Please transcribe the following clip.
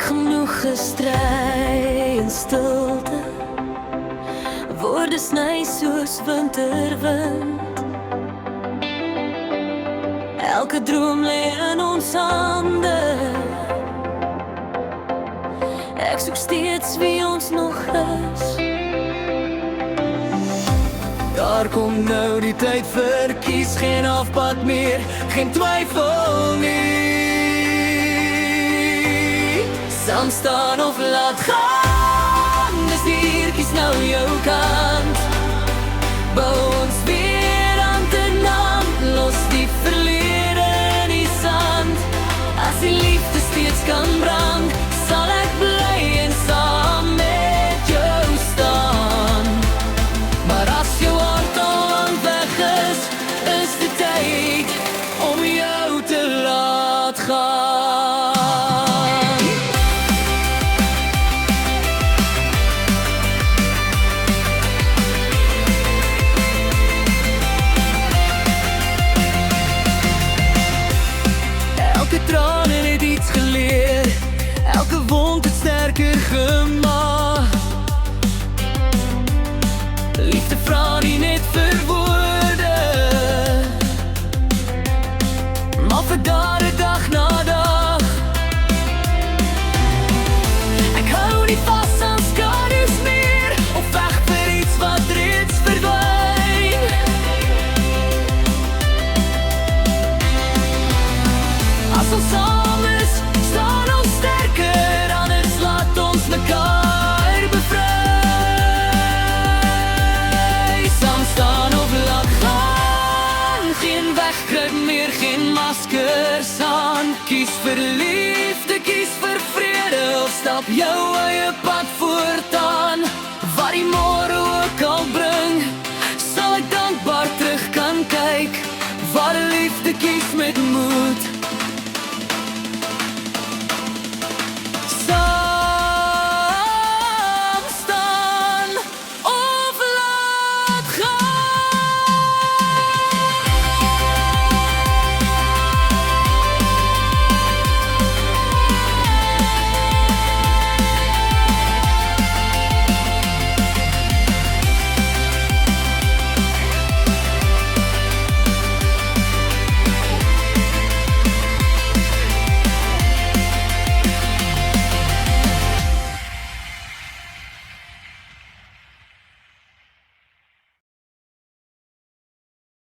genoeg gestry in stilte. Woorde sny soos winterwind. Elke droom lê in ons hande. Ek soek steeds wie ons nog is. Daar kom nou die tyd vir kies, geen afpad meer, geen twyfel nie. Saam staan of laat gaan, dis hier, kies nou jou kant. Bou ons weer hand in hand, los die verlede in die sand. As die liefde steeds kan brand, sal ek bly en saam met jou staan. Maar as jou hart al lang weg is die tyd om jou te laat gaan. Elke traan het iets geleer, elke wond het sterker gemaak. Liefde vra nie net vir woorde, maar vir dade dag na dag. Ek hou nie vas aan skadu's meer, of veg vir iets wat reeds verdwyn. As ons saam is, staan ons sterker, anders laat ons mekaar bevry. Saam staan of laat gaan, geen wegkruip meer, geen maskers aan. Kies vir liefde, kies vir vrede, of stap jou eie pad voortaan. Wat die môre ook al bring, sal ek dankbaar terug kan kyk. Wat die liefde kies met moed,